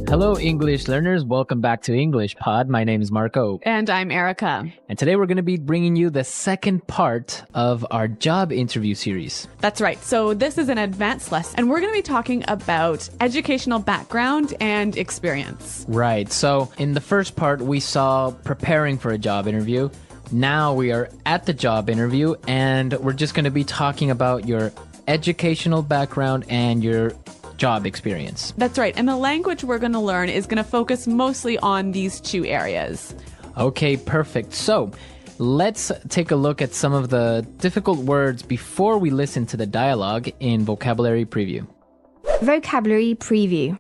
Hello, English learners. Welcome back to English Pod. My name is Marco. And I'm Erica. And today we're going to be bringing you the second part of our job interview series. That's right. So this is an advanced lesson, and we're going to be talking about educational background and experience. Right. So in the first part, we saw preparing for a job interview. Now we are at the job interview, and we're just going to be talking about your educational background and your job experience. That's right. And the language we're going to learn is going to focus mostly on these two areas. Okay, perfect. So let's take a look at some of the difficult words before we listen to the dialogue in Vocabulary Preview. Vocabulary Preview.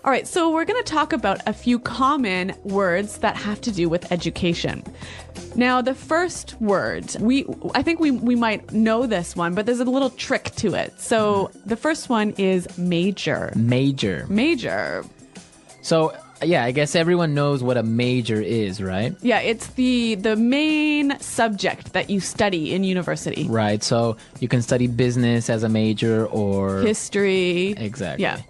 All right, so we're going to talk about a few common words that have to do with education. Now, the first word, I think we might know this one, but there's a little trick to it. So the first one is major. Major. Major. So, yeah, I guess everyone knows what a major is, right? Yeah, it's the main subject that you study in university. Right, so you can study business as a major or... history. Exactly. Yeah.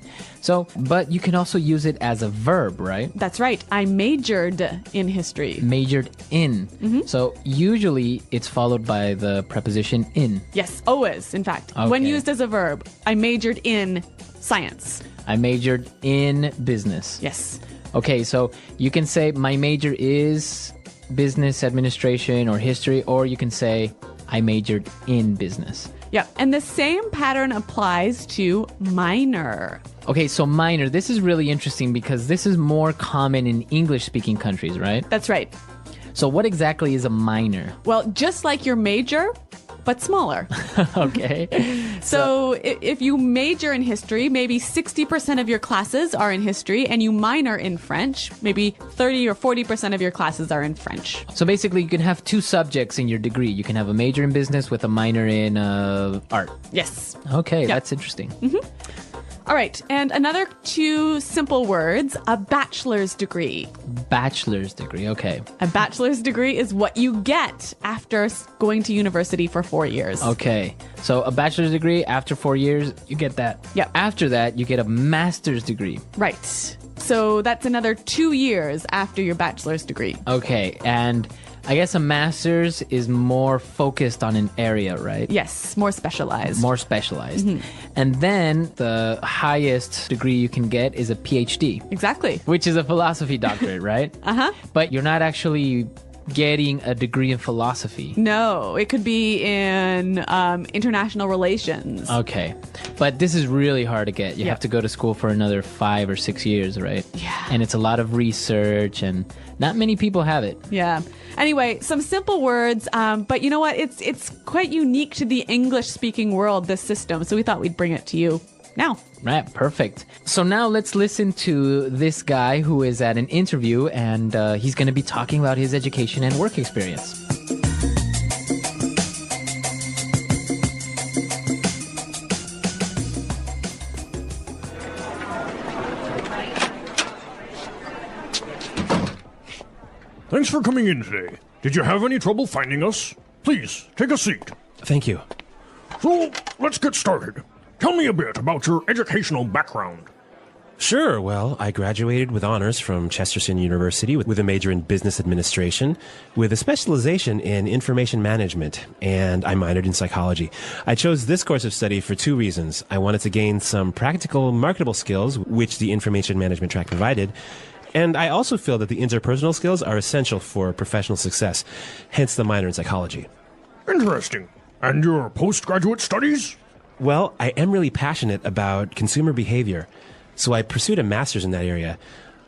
So, but you can also use it as a verb, right? That's right. I majored in history. Majored in. Mm-hmm. So usually it's followed by the preposition in. Yes, always, in fact. Okay. When used as a verb, I majored in science. I majored in business. Yes. Okay, so you can say my major is business administration or history, or you can say I majored in business. Yeah, and the same pattern applies to minor. Okay, so minor, this is really interesting because this is more common in English-speaking countries, right? That's right. So what exactly is a minor? Well, just like your major, but smaller. Okay. So if you major in history, maybe 60% of your classes are in history, and you minor in French, maybe 30 or 40% of your classes are in French. So basically, you can have two subjects in your degree. You can have a major in business with a minor in art. Yes. Okay, Yeah. That's interesting. Mm-hmm. All right, and another two simple words, a bachelor's degree. Bachelor's degree, okay. A bachelor's degree is what you get after going to university for 4 years. Okay, so a bachelor's degree, after 4 years, you get that. Yeah. After that, you get a master's degree. Right. So that's another 2 years after your bachelor's degree. Okay, and I guess a master's is more focused on an area, right? Yes, more specialized. More specialized. Mm-hmm. And then the highest degree you can get is a PhD. Exactly. Which is a philosophy doctorate, right? Uh-huh. But you're not actually getting a degree in philosophy. No, it could be in international relations. Okay. But this is really hard to get. You have to go to school for another 5 or 6 years, right? Yeah. And it's a lot of research, and not many people have it. Yeah. Anyway, some simple words, but you know what? It's quite unique to the English-speaking world, this system, so we thought we'd bring it to you now. Right, perfect. So now let's listen to this guy who is at an interview, and he's going to be talking about his education and work experience. Thanks for coming in today. Did you have any trouble finding us? Please, take a seat. Thank you. So, let's get started. Tell me a bit about your educational background. Sure. Well, I graduated with honors from Chesterton University with a major in business administration, with a specialization in information management, and I minored in psychology. I chose this course of study for two reasons. I wanted to gain some practical, marketable skills, which the information management track provided, and I also feel that the interpersonal skills are essential for professional success, hence the minor in psychology. Interesting. And your postgraduate studies? Well, I am really passionate about consumer behavior, so I pursued a master's in that area.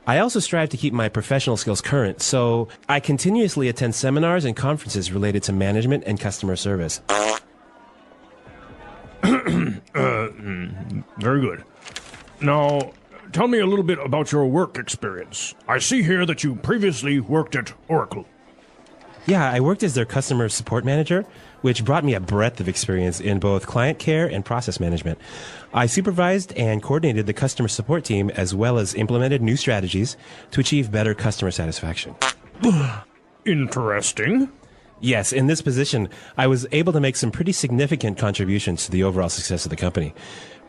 I also strive to keep my professional skills current, so I continuously attend seminars and conferences related to management and customer service. Very good. Now, tell me a little bit about your work experience. I see here that you previously worked at Oracle. Yeah, I worked as their customer support manager, which brought me a breadth of experience in both client care and process management. I supervised and coordinated the customer support team as well as implemented new strategies to achieve better customer satisfaction. Interesting. Yes, in this position, I was able to make some pretty significant contributions to the overall success of the company.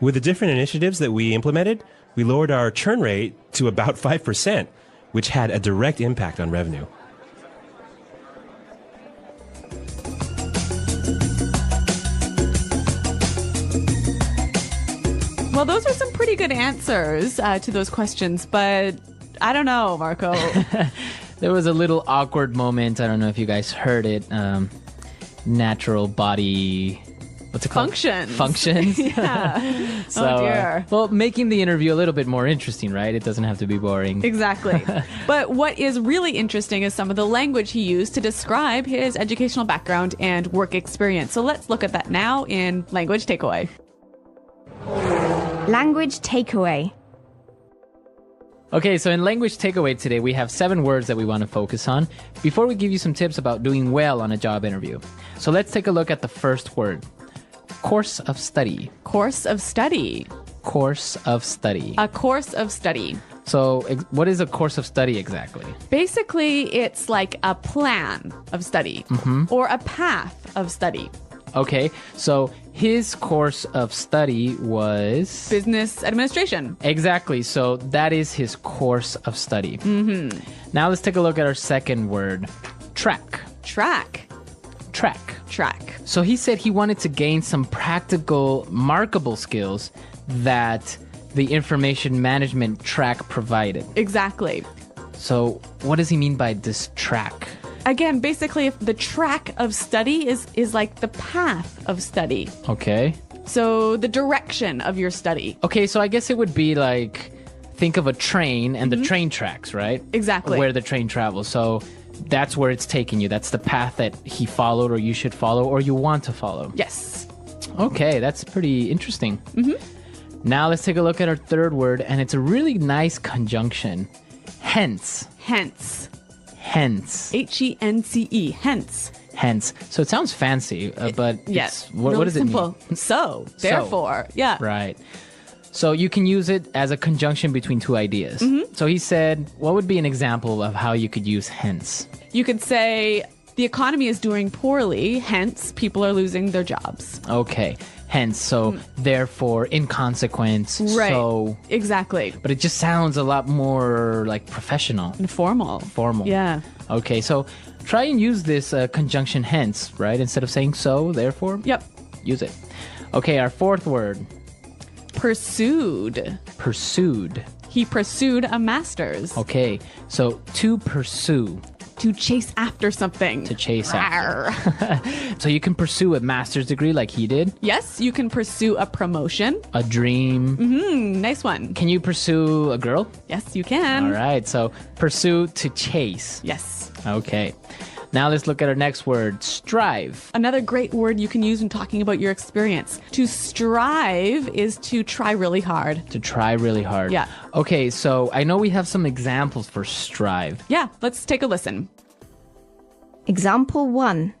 With the different initiatives that we implemented, we lowered our churn rate to about 5%, which had a direct impact on revenue. Well, those are some pretty good answers to those questions, but I don't know, Marco. There was a little awkward moment. I don't know if you guys heard it. Natural body... What's it called? Functions. Yeah. So, oh, dear. Well, making the interview a little bit more interesting, right? It doesn't have to be boring. Exactly. But what is really interesting is some of the language he used to describe his educational background and work experience. So let's look at that now in Language Takeaway. Language takeaway. Okay, so in Language Takeaway today, we have 7 words that we want to focus on before we give you some tips about doing well on a job interview. So let's take a look at the first word. Course of study. Course of study. Course of study. A course of study. So what is a course of study exactly? Basically, it's like a plan of study or a path of study. Okay, so his course of study was... Business administration. Exactly, so that is his course of study. Now let's take a look at our second word. Track. Track. Track. Track. So he said he wanted to gain some practical, markable skills that the information management track provided. Exactly. So what does he mean by this track? Again, basically, if the track of study is like the path of study. Okay. So the direction of your study. Okay, so I guess it would be like, think of a train and the train tracks, right? Exactly. Where the train travels. So that's where it's taking you. That's the path that he followed or you should follow or you want to follow. Yes. Okay, that's pretty interesting. Now let's take a look at our third word, and it's a really nice conjunction. Hence. Hence. Hence. H-E-N-C-E. Hence. Hence. So it sounds fancy, but Yes. what really does it simple. mean? So. Therefore. Yeah. Right. So you can use it as a conjunction between two ideas. So he said, what would be an example of how you could use hence? You could say the economy is doing poorly, hence people are losing their jobs. Okay. Hence, so therefore, in consequence, Right. so... Exactly. But it just sounds a lot more like professional. And formal. Formal. Yeah. Okay, so try and use this conjunction hence, right? Instead of saying so, therefore, Yep. use it. Okay, our fourth word, Pursued. pursued. He pursued a master's. Okay, so to pursue, To chase after something. to chase after. Rawr. So you can pursue a master's degree like he did, Yes, you can pursue a promotion. a dream. Nice one. Can you pursue a girl? Yes, you can. All right, so pursue to chase. Yes. Okay. Now let's look at our next word, strive. Another great word you can use when talking about your experience. To strive is to try really hard. To try really hard. Yeah. Okay, so I know we have some examples for strive. Yeah, let's take a listen. Example 1.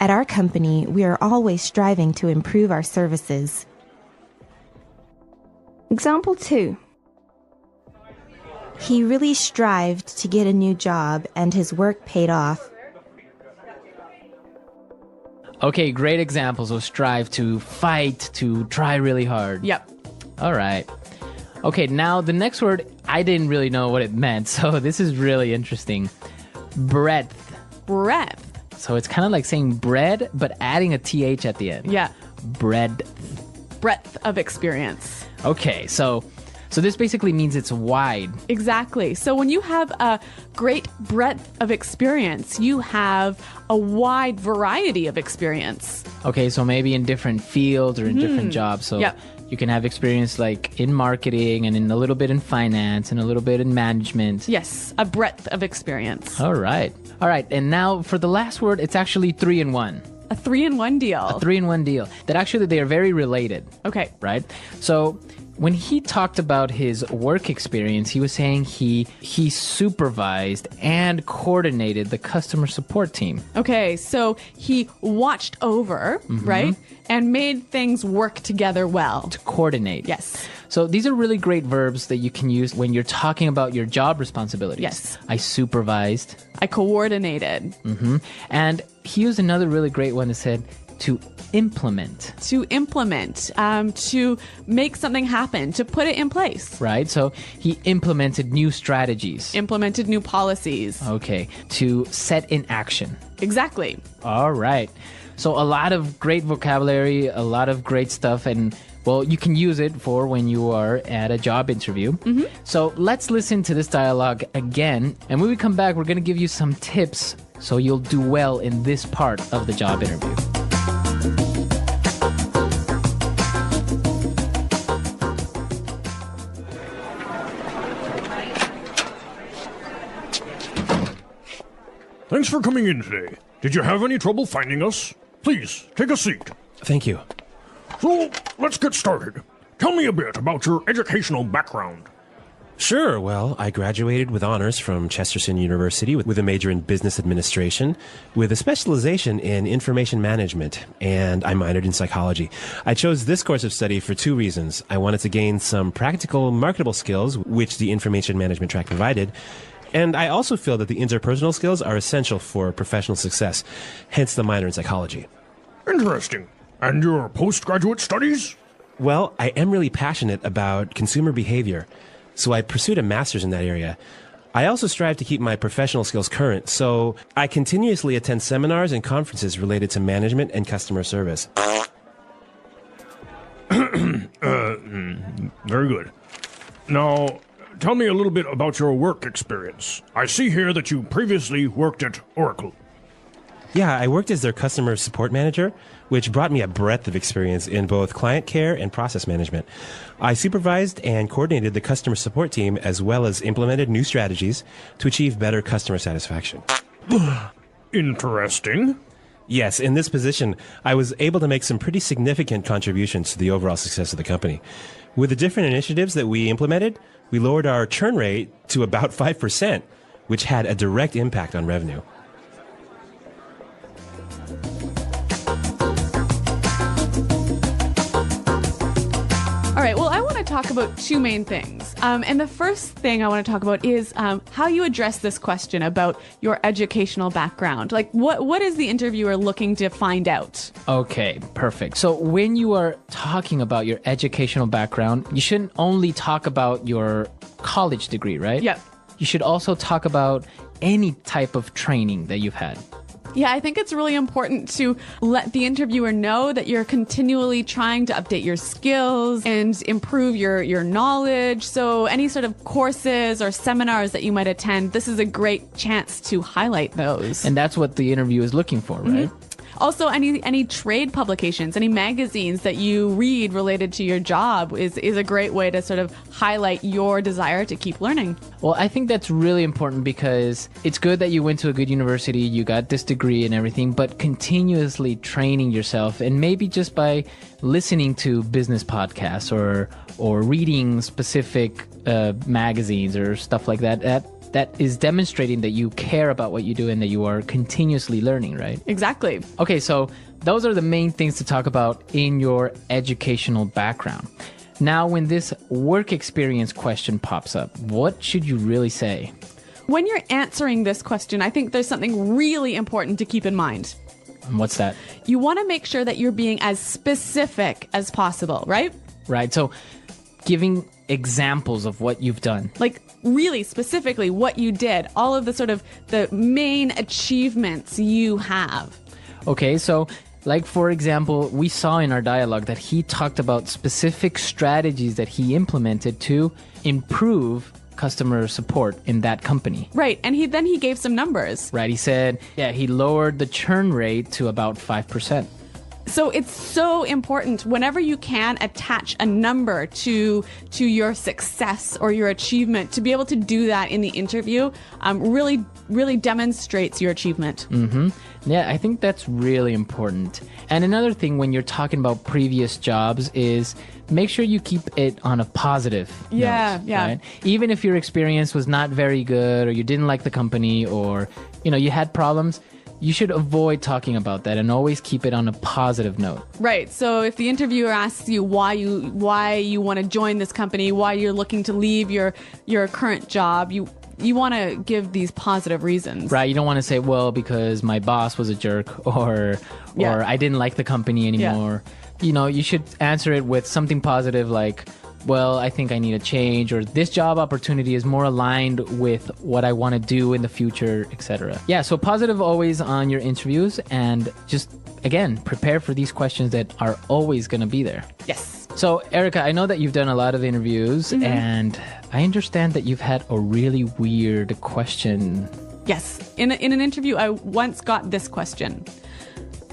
At our company, we are always striving to improve our services. Example 2. He really strived to get a new job, and his work paid off. Okay, great examples of strive, to fight, to try really hard. Yep. All right. Okay, now the next word, I didn't really know what it meant, so this is really interesting. Breadth. Breadth. So it's kind of like saying bread, but adding a TH at the end. Yeah. Breadth. Breadth of experience. Okay, so this basically means it's wide. Exactly. So when you have a great breadth of experience, you have a wide variety of experience. Okay, so maybe in different fields or in different jobs. So Yep. you can have experience like in marketing and in a little bit in finance and a little bit in management. Yes, a breadth of experience. All right. All right. And now for the last word, it's actually 3-in-1. A 3-in-1 deal. A 3-in-1 deal. That actually they are very related. Okay. Right? So when he talked about his work experience, he was saying he supervised and coordinated the customer support team. Okay, so he watched over, right? And made things work together well. To coordinate. Yes. So these are really great verbs that you can use when you're talking about your job responsibilities. Yes. I supervised. I coordinated. And he used another really great one that said to implement. To implement, to make something happen, to put it in place. Right? So he implemented new strategies. Implemented new policies. Okay. To set in action. Exactly. All right. So a lot of great vocabulary, a lot of great stuff, and well, you can use it for when you are at a job interview. So let's listen to this dialogue again. And when we come back, we're going to give you some tips so you'll do well in this part of the job interview. Thanks for coming in today. Did you have any trouble finding us? Please, take a seat. Thank you. So, let's get started. Tell me a bit about your educational background. Sure. Well, I graduated with honors from Chesterton University with a major in business administration, with a specialization in information management, and I minored in psychology. I chose this course of study for two reasons. I wanted to gain some practical, marketable skills, which the information management track provided, and I also feel that the interpersonal skills are essential for professional success, hence the minor in psychology. Interesting. And your postgraduate studies? Well, I am really passionate about consumer behavior, so I pursued a master's in that area. I also strive to keep my professional skills current, so I continuously attend seminars and conferences related to management and customer service. Very good. Now, tell me a little bit about your work experience. I see here that you previously worked at Oracle. Yeah, I worked as their customer support manager, which brought me a breadth of experience in both client care and process management. I supervised and coordinated the customer support team as well as implemented new strategies to achieve better customer satisfaction. Interesting. Yes, in this position, I was able to make some pretty significant contributions to the overall success of the company. With the different initiatives that we implemented, we lowered our churn rate to about 5%, which had a direct impact on revenue. All right, well, I want to talk about two main things. And the first thing I want to talk about is how you address this question about your educational background. Like, what is the interviewer looking to find out? Okay, perfect. So when you are talking about your educational background, you shouldn't only talk about your college degree, right? Yep. You should also talk about any type of training that you've had. Yeah, I think it's really important to let the interviewer know that you're continually trying to update your skills and improve your knowledge. So any sort of courses or seminars that you might attend, this is a great chance to highlight those. And that's what the interview is looking for, right? Also, any trade publications, any magazines that you read related to your job is a great way to sort of highlight your desire to keep learning. Well, I think that's really important because it's good that you went to a good university, you got this degree and everything, but continuously training yourself, and maybe just by listening to business podcasts or reading specific magazines or stuff like that is demonstrating that you care about what you do and that you are continuously learning, right? Exactly. Okay, so those are the main things to talk about in your educational background. Now, when this work experience question pops up, what should you really say? When you're answering this question, I think there's something really important to keep in mind. And what's that? You want to make sure that you're being as specific as possible, right? Right, so giving examples of what you've done. Like really specifically what you did, all of the sort of the main achievements you have. Okay, so like for example, we saw in our dialogue that he talked about specific strategies that he implemented to improve customer support in that company. Right, and he gave some numbers. Right, he said, yeah, he lowered the churn rate to about 5%. So it's so important whenever you can attach a number to your success or your achievement, to be able to do that in the interview really demonstrates your achievement. Yeah, I think that's really important. And another thing when you're talking about previous jobs is make sure you keep it on a positive note. Yeah. Right? Even if your experience was not very good or you didn't like the company or, you had problems, you should avoid talking about that and always keep it on a positive note. Right. So if the interviewer asks you why you want to join this company, why you're looking to leave your current job, you want to give these positive reasons. Right. You don't want to say, well, because my boss was a jerk or I didn't like the company anymore. You know, you should answer it with something positive like, well, I think I need a change, or this job opportunity is more aligned with what I want to do in the future, etc. Yeah, so positive always on your interviews, and just, again, prepare for these questions that are always going to be there. Yes. So, Erica, I know that you've done a lot of interviews, and I understand that you've had a really weird question. Yes. In an interview, I once got this question.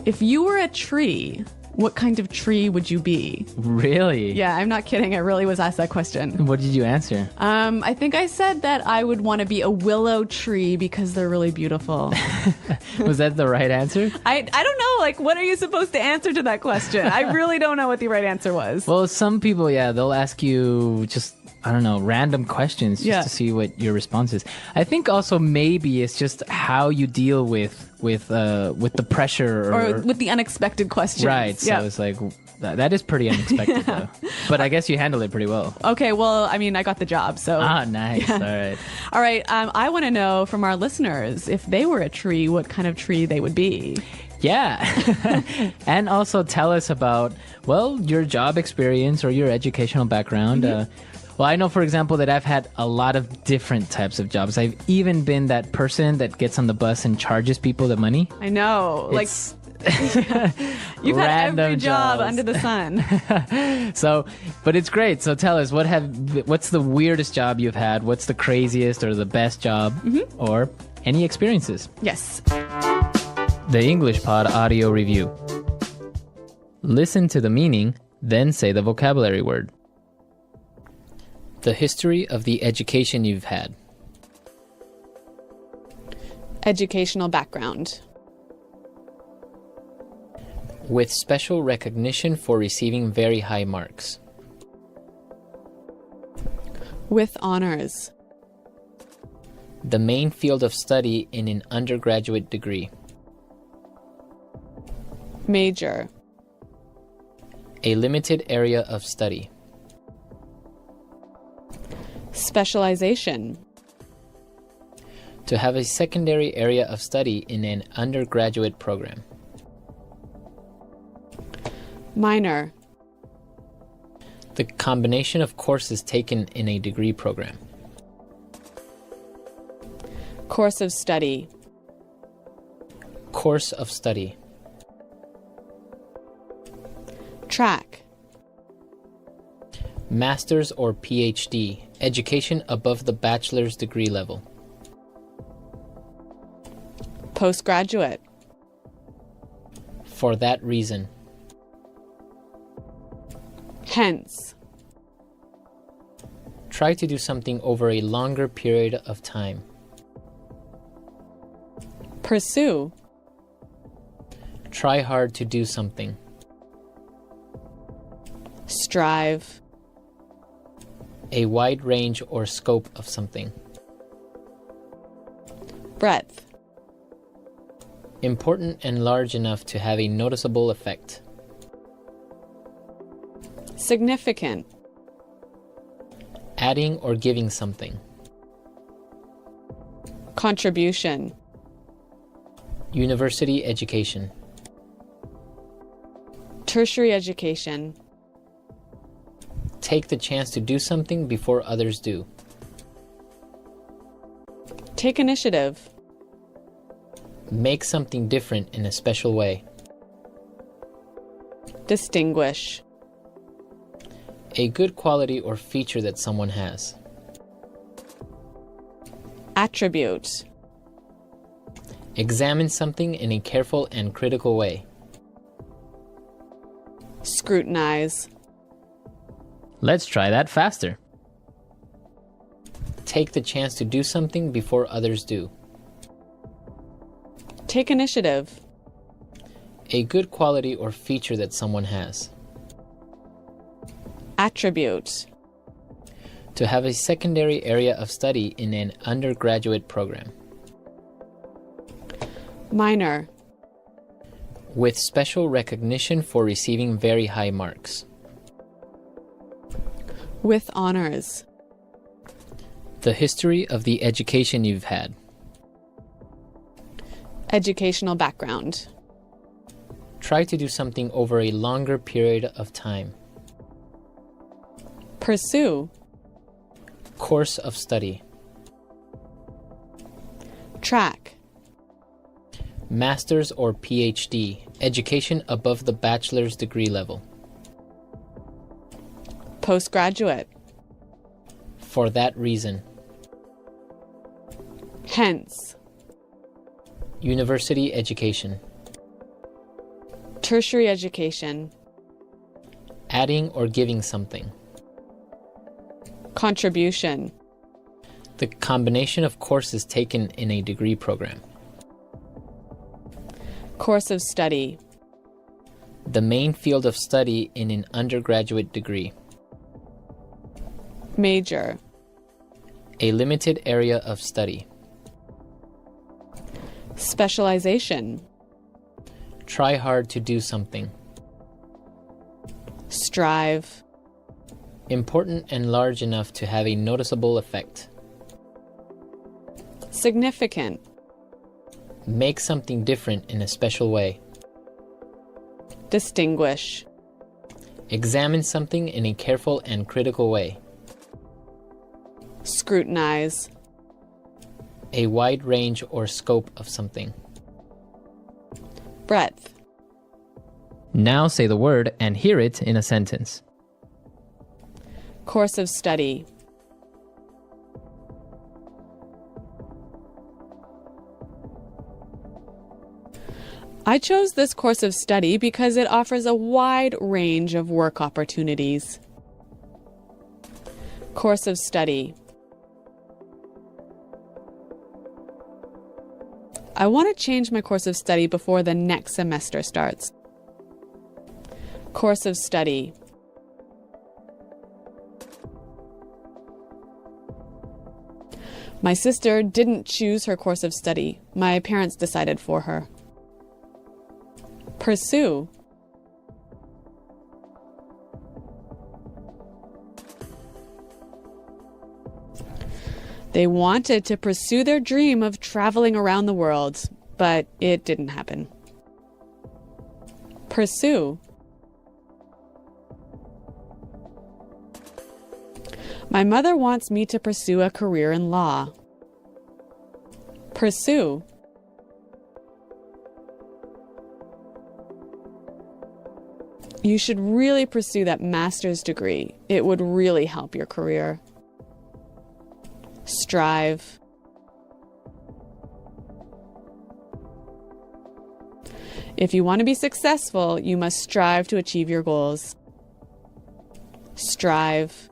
If you were a tree, what kind of tree would you be? Really? Yeah, I'm not kidding. I really was asked that question. What did you answer? I think I said that I would want to be a willow tree because they're really beautiful. Was that the right answer? I don't know. Like, what are you supposed to answer to that question? I really don't know what the right answer was. Well, some people, they'll ask you just, I don't know, random questions just to see what your response is. I think also maybe it's just how you deal with the pressure or with the unexpected questions. Right. So it's like, that is pretty unexpected though. But I guess you handled it pretty well. Okay. Well, I mean, I got the job. So. Nice. All right. All right. I want to know from our listeners, if they were a tree, what kind of tree they would be. Yeah. And also tell us about, well, your job experience or your educational background. Well, I know, for example, that I've had a lot of different types of jobs. I've even been that person that gets on the bus and charges people the money. I know. It's you've had every job jobs under the sun. So, but it's great. So tell us, what's the weirdest job you've had? What's the craziest or the best job? Or any experiences? Yes. The English Pod Audio Review. Listen to the meaning, then say the vocabulary word. The history of the education you've had. Educational background. With special recognition for receiving very high marks. With honors. The main field of study in an undergraduate degree. Major. A limited area of study. Specialization. To have a secondary area of study in an undergraduate program. Minor. The combination of courses taken in a degree program. Course of study. Course of study. Track. Master's or PhD, education above the bachelor's degree level. Postgraduate. For that reason. Hence. Try to do something over a longer period of time. Pursue. Try hard to do something. Strive. A wide range or scope of something. Breadth. Important and large enough to have a noticeable effect. Significant. Adding or giving something. Contribution. University education. Tertiary education. Take the chance to do something before others do. Take initiative. Make something different in a special way. Distinguish. A good quality or feature that someone has. Attribute. Examine something in a careful and critical way. Scrutinize. Let's try that faster. Take the chance to do something before others do. Take initiative. A good quality or feature that someone has. Attribute. To have a secondary area of study in an undergraduate program. Minor. With special recognition for receiving very high marks. With honors. The history of the education you've had. Educational background. Try to do something over a longer period of time. Pursue. Course of study. Track. Master's or PhD, education above the bachelor's degree level. Postgraduate. For that reason. Hence. University education. Tertiary education. Adding or giving something. Contribution. The combination of courses taken in a degree program. Course of study. The main field of study in an undergraduate degree. Major. A limited area of study. Specialization. Try hard to do something. Strive. Important and large enough to have a noticeable effect. Significant. Make something different in a special way. Distinguish. Examine something in a careful and critical way. Scrutinize. A wide range or scope of something. Breadth. Now say the word and hear it in a sentence. Course of study. I chose this course of study because it offers a wide range of work opportunities. Course of study. I want to change my course of study before the next semester starts. Course of study. My sister didn't choose her course of study. My parents decided for her. Pursue. They wanted to pursue their dream of traveling around the world, but it didn't happen. Pursue. My mother wants me to pursue a career in law. Pursue. You should really pursue that master's degree. It would really help your career. Strive. If you want to be successful, you must strive to achieve your goals. Strive.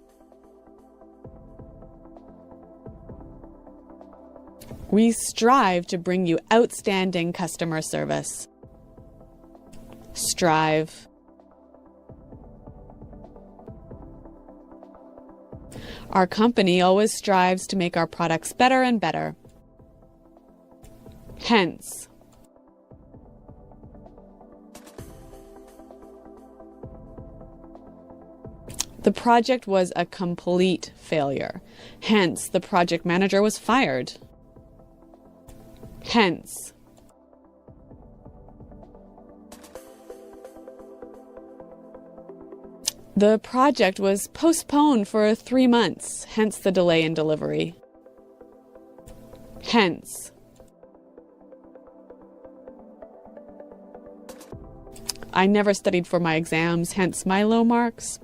We strive to bring you outstanding customer service. Strive. Our company always strives to make our products better and better. Hence. The project was a complete failure. Hence, the project manager was fired. Hence. The project was postponed for 3 months, hence the delay in delivery. Hence. I never studied for my exams, hence my low marks.